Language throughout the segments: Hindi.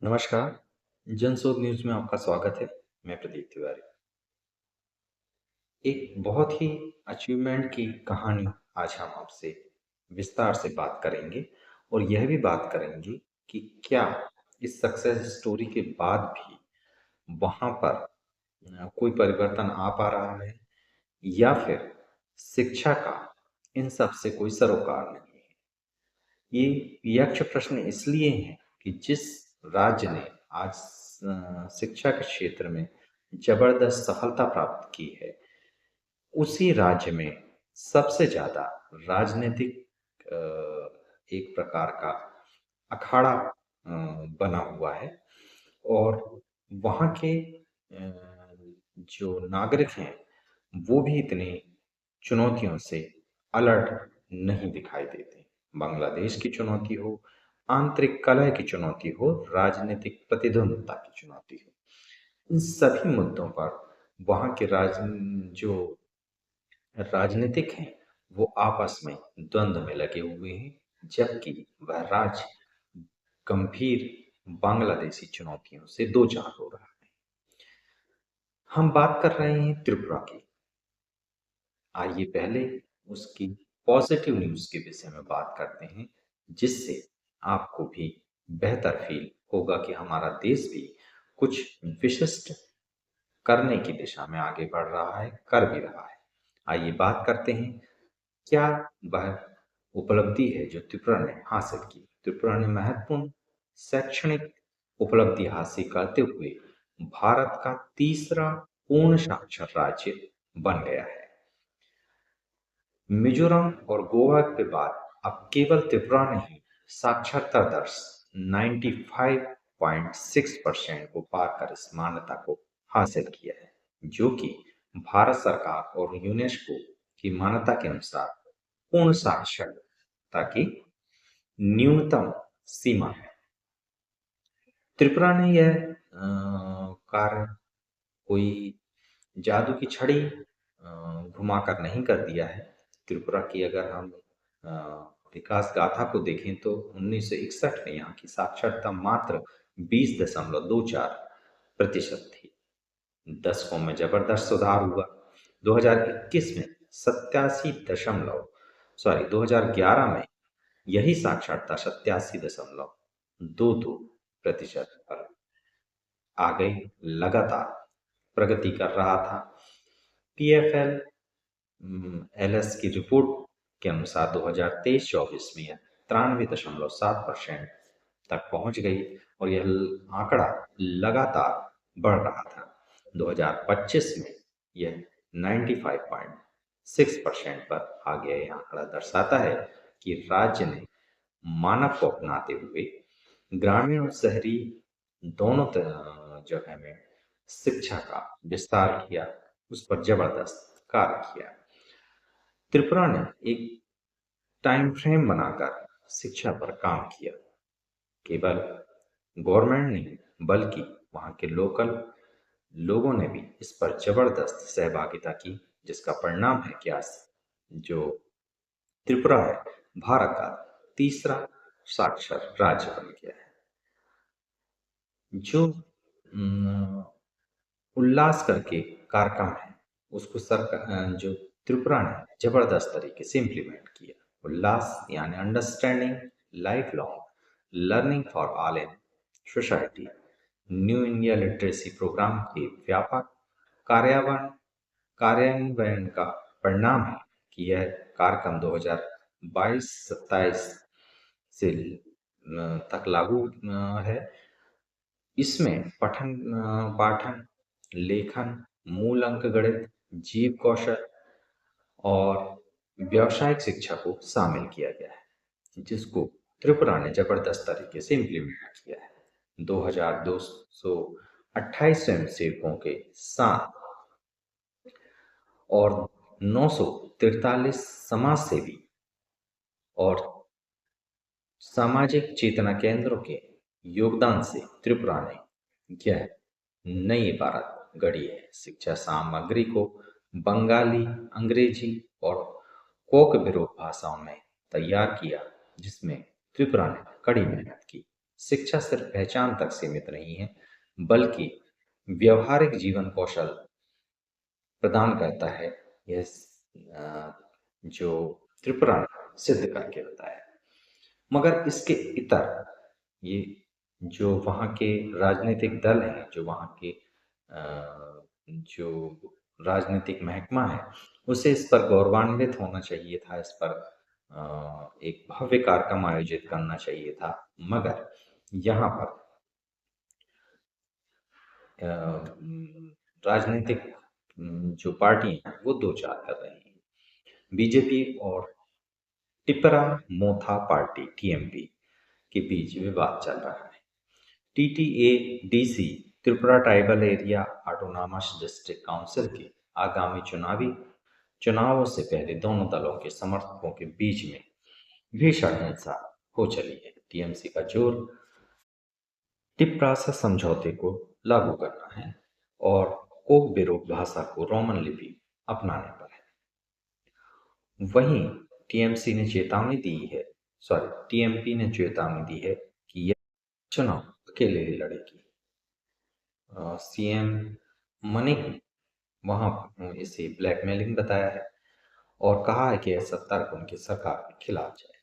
नमस्कार, जनशोध न्यूज़ में आपका स्वागत है। मैं प्रदीप तिवारी। एक बहुत ही अचीवमेंट की कहानी आज हम आपसे विस्तार से बात करेंगे और यह भी बात करेंगे कि क्या इस सक्सेस स्टोरी के बाद भी वहाँ पर कोई परिवर्तन आ पा रहा है या फिर शिक्षा का इन सब से कोई सरोकार नहीं है। ये यक्ष प्रश्न इसलिए है कि जिस राज्य ने आज शिक्षा के क्षेत्र में जबरदस्त सफलता प्राप्त की है, उसी राज्य में सबसे ज़्यादा राजनीतिक एक प्रकार का अखाड़ा बना हुआ है और वहाँ के जो नागरिक हैं, वो भी इतने चुनौतियों से अलर्ट नहीं दिखाई देते। बांग्लादेश की चुनौती हो, आंतरिक कलह की चुनौती हो, राजनीतिक प्रतिद्वंद्विता की चुनौती हो, इन सभी मुद्दों पर वहाँ के जो राजनीतिक हैं, वो आपस में द्वंद्व में लगे हुए हैं, जबकि वह राज्य गंभीर बांग्लादेशी चुनौतियों से दो चार हो रहा है। हम बात कर रहे हैं त्रिपुरा की। आइए पहले उसकी पॉजिटिव न्यूज़ के विषय में बात करते हैं, जिससे आपको भी बेहतर फ़ील होगा कि हमारा देश भी कुछ विशिष्ट करने की दिशा में आगे बढ़ रहा है, कर भी रहा है। आइए बात करते हैं, क्या वह उपलब्धि है जो त्रिपुरा ने हासिल की। त्रिपुरा ने महत्वपूर्ण शैक्षणिक उपलब्धि हासिल करते हुए भारत का तीसरा पूर्ण साक्षर राज्य बन गया है। मिजोरम और गोवा के बाद अब केवल त्रिपुरा ने ही साक्षरता दर 95.6% को पार कर इस मान्यता को हासिल किया है, जो कि भारत सरकार और यूनेस्को की मान्यता के अनुसार पूर्ण साक्षरता की न्यूनतम सीमा है। त्रिपुरा ने यह कार्य कोई जादू की छड़ी घुमाकर नहीं कर दिया है। त्रिपुरा की अगर हम विकास गाथा को देखें तो 1961 में यहाँ की साक्षरता मात्र 20.24% थी। दशकों में जबरदस्त सुधार हुआ। 2021 में 2011 में यही साक्षरता 87.22% पर आ गई। लगातार प्रगति कर रहा था। पीएफएल एलएस की रिपोर्ट के अनुसार 2023-24 में यह 93.7% तक पहुंच गई और यह आंकड़ा लगातार बढ़ रहा था। 2025 में यह 95.6% पर आ गया। यह आंकड़ा दर्शाता है कि राज्य ने मानव को अपनाते हुए ग्रामीण और शहरी दोनों जगह में शिक्षा का विस्तार किया, उस पर जबरदस्त कार्य किया। त्रिपुरा ने एक टाइम फ्रेम बनाकर शिक्षा पर काम किया। केवल गवर्नमेंट नहीं, बल्कि वहाँ के लोकल लोगों ने भी इस पर जबरदस्त सहभागिता की, जिसका परिणाम है कि आज जो त्रिपुरा है, भारत का तीसरा साक्षर राज्य बन गया है। जो उल्लास करके कार्यक्रम है, उसको सरकार जो त्रिपुरा ने जबरदस्त तरीके से इम्प्लीमेंट किया। उल्लास यानी understanding life long learning for all in society new India literacy programme के व्यापक कार्यान्वयन का परिणाम है कि यह कार्यक्रम 2022-27 से तक लागू है। इसमें पाठन, लेखन, मूल अंक गणित, जीव कौशल और व्यावसायिक शिक्षा को शामिल किया गया है, जिसको त्रिपुरा ने जबरदस्त तरीके से इम्प्लीमेंट किया है। 2228 स्वयंसेवकों के साथ और 943 समाज सेवी और सामाजिक चेतना केंद्रों के योगदान से त्रिपुरा ने यह नई इबारत गढ़ी है। शिक्षा सामग्री को बंगाली, अंग्रेजी और कोक बिरोक भाषाओं में तैयार किया, जिसमें त्रिपुरा ने कड़ी मेहनत की। शिक्षा सिर्फ पहचान तक सीमित नहीं है, बल्कि व्यवहारिक जीवन कौशल प्रदान करता है। यह जो त्रिपुरा ने सिद्ध करके बताया। मगर इसके इतर ये जो वहाँ के राजनीतिक दल हैं, जो वहाँ के जो राजनीतिक महकमा है, उसे इस पर गौरवान्वित होना चाहिए था, इस पर एक भव्य कार्यक्रम आयोजित करना चाहिए था। मगर यहाँ पर राजनीतिक जो पार्टी हैं वो दो चार कर रही हैं। बीजेपी और टिपरा मोथा पार्टी टीएमपी के बीच विवाद चल रहा है। TTA-DC Tripura tribal area autonomous district council के आगामी चुनावों से पहले दोनों दलों के समर्थकों के बीच में भीषण हिंसा हो चली है। टीएमसी का जोर टिप्रासा समझौते को लागू करना है और कोक बिरोक भाषा को रोमन लिपि अपनाने पर है। वहीं टीएमपी ने चेतावनी दी है कि यह चुनाव अकेले ही लड़ेगी। सीएम मनी वहां इसे ब्लैकमेलिंग बताया है और कहा है कि ऐसा तर्क उनकी सरकार के खिलाफ जाए।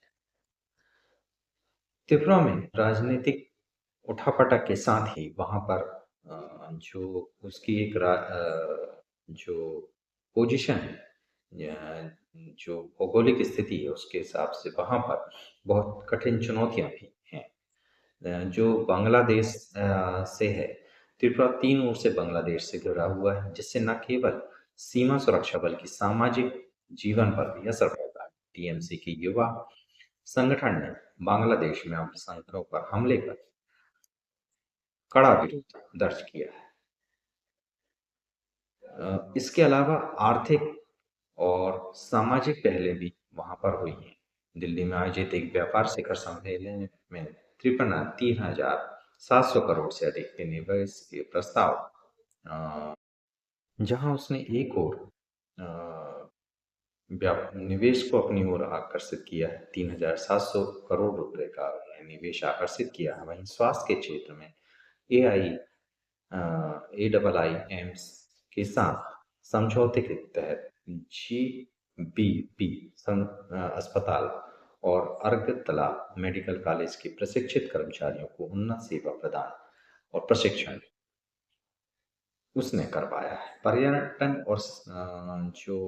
त्रिपुरा में राजनीतिक उठापटक के साथ ही वहां पर जो उसकी एक जो पोजीशन है, जो भौगोलिक स्थिति है, उसके हिसाब से वहां पर बहुत कठिन चुनौतियां भी हैं। जो बांग्लादेश से है, त्रिपुरा 3 ओर से बांग्लादेश से घिरा हुआ है, जिससे न केवल सीमा सुरक्षा बल्कि सामाजिक जीवन पर भी असर पड़ता है। टीएमसी के युवा संगठन ने बांग्लादेश में अल्पसंख्यकों पर हमले पर कड़ा विरोध दर्ज किया है। इसके अलावा आर्थिक और सामाजिक पहले भी वहां पर हुई हैं। दिल्ली में आयोजित एक व्यापार शिखर सम्मेलन में त्रिपुरा 3,700 करोड़ से अधिक के निवेश के प्रस्ताव, जहां उसने एक और निवेश को अपनी ओर आकर्षित किया है। 3,700 करोड़ रुपए का निवेश आकर्षित किया है। वहीं स्वास्थ्य के क्षेत्र में AIIMS के साथ समझौते के तहत GBP अस्पताल और अगरतला मेडिकल कॉलेज के प्रशिक्षित कर्मचारियों को उन्नत सेवा प्रदान और प्रशिक्षण उसने करवाया है। पर्यटन और जो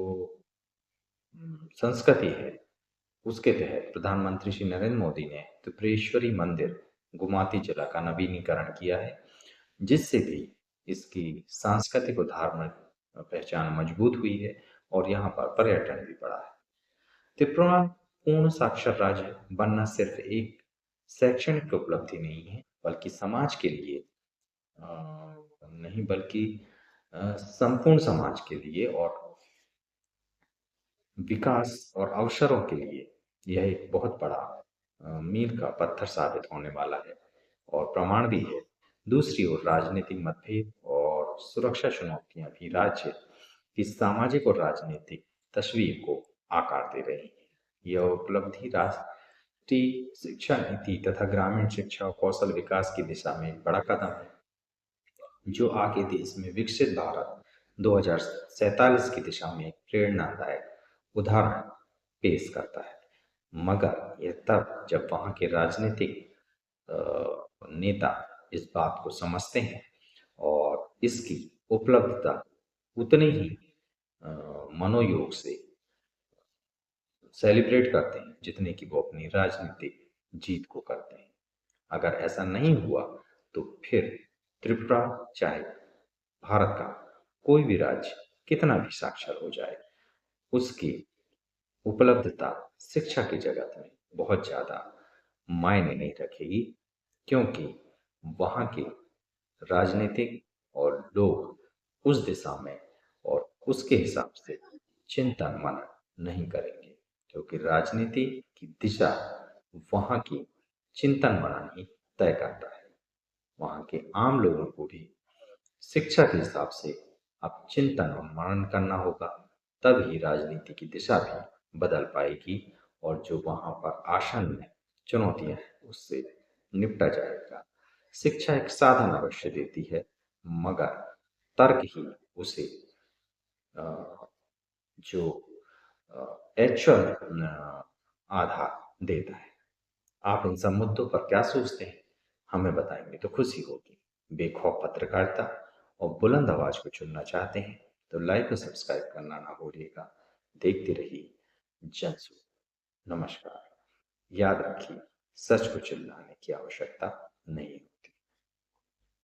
संस्कृति है, उसके तहत प्रधानमंत्री श्री नरेंद्र मोदी ने त्रिपुरेश्वरी मंदिर गुमाती जिला का नवीनीकरण किया है, जिससे भी इसकी सांस्कृतिक और धार्मिक पहचान मजबूत हुई है और यहाँ पर पर्यटन भी बढ़ा है। त्रिपुरा पूर्ण साक्षर राज्य बनना सिर्फ एक शैक्षणिक उपलब्धि नहीं है, बल्कि समाज के लिए नहीं बल्कि संपूर्ण समाज के लिए और विकास और अवसरों के लिए यह एक बहुत बड़ा मील का पत्थर साबित होने वाला है और प्रमाण भी है। दूसरी ओर राजनीतिक मतभेद और सुरक्षा चुनौतियां भी राज्य की सामाजिक और राजनीतिक तस्वीर को आकार दे रही हैं। यह उपलब्धि राष्ट्रीय शिक्षा नीति तथा ग्रामीण शिक्षा और कौशल विकास की दिशा में एक बड़ा कदम है, जो आगे देश में विकसित भारत 2047 की दिशा में एक प्रेरणादायक उदाहरण पेश करता है। मगर यह तब जब वहाँ के राजनीतिक नेता इस बात को समझते हैं और इसकी उपलब्धता उतने ही मनोयोग से सेलिब्रेट करते हैं जितने कि वो अपनी राजनीतिक जीत को करते हैं। अगर ऐसा नहीं हुआ तो फिर त्रिपुरा चाहे भारत का कोई भी राज्य कितना भी साक्षर हो जाए, उसकी उपलब्धता शिक्षा की जगत में बहुत ज़्यादा मायने नहीं रखेगी, क्योंकि वहाँ के राजनीतिक और लोग उस दिशा में और उसके हिसाब से चिंतन मनन नहीं करेंगे, क्योंकि राजनीति की दिशा वहाँ की चिंतन मनन ही तय करता है। वहाँ के आम लोगों को भी शिक्षा के हिसाब से अब चिंतन और मनन करना होगा, तभी राजनीति की दिशा भी बदल पाएगी और जो वहाँ पर आसन्न चुनौतियां हैं उससे निपटा जाएगा। शिक्षा एक साधन अवश्य देती है, मगर तर्क ही उसे अ, जो एक्चुअल आधार देता है। आप इन सब मुद्दों पर क्या सोचते हैं? हमें बताएंगे तो खुशी होगी। बेखौफ पत्रकारिता और बुलंद आवाज को चुनना चाहते हैं तो लाइक और सब्सक्राइब करना ना भूलिएगा। देखते रहिए जनसुख। नमस्कार। याद रखिए, सच को चिल्लाने की आवश्यकता नहीं।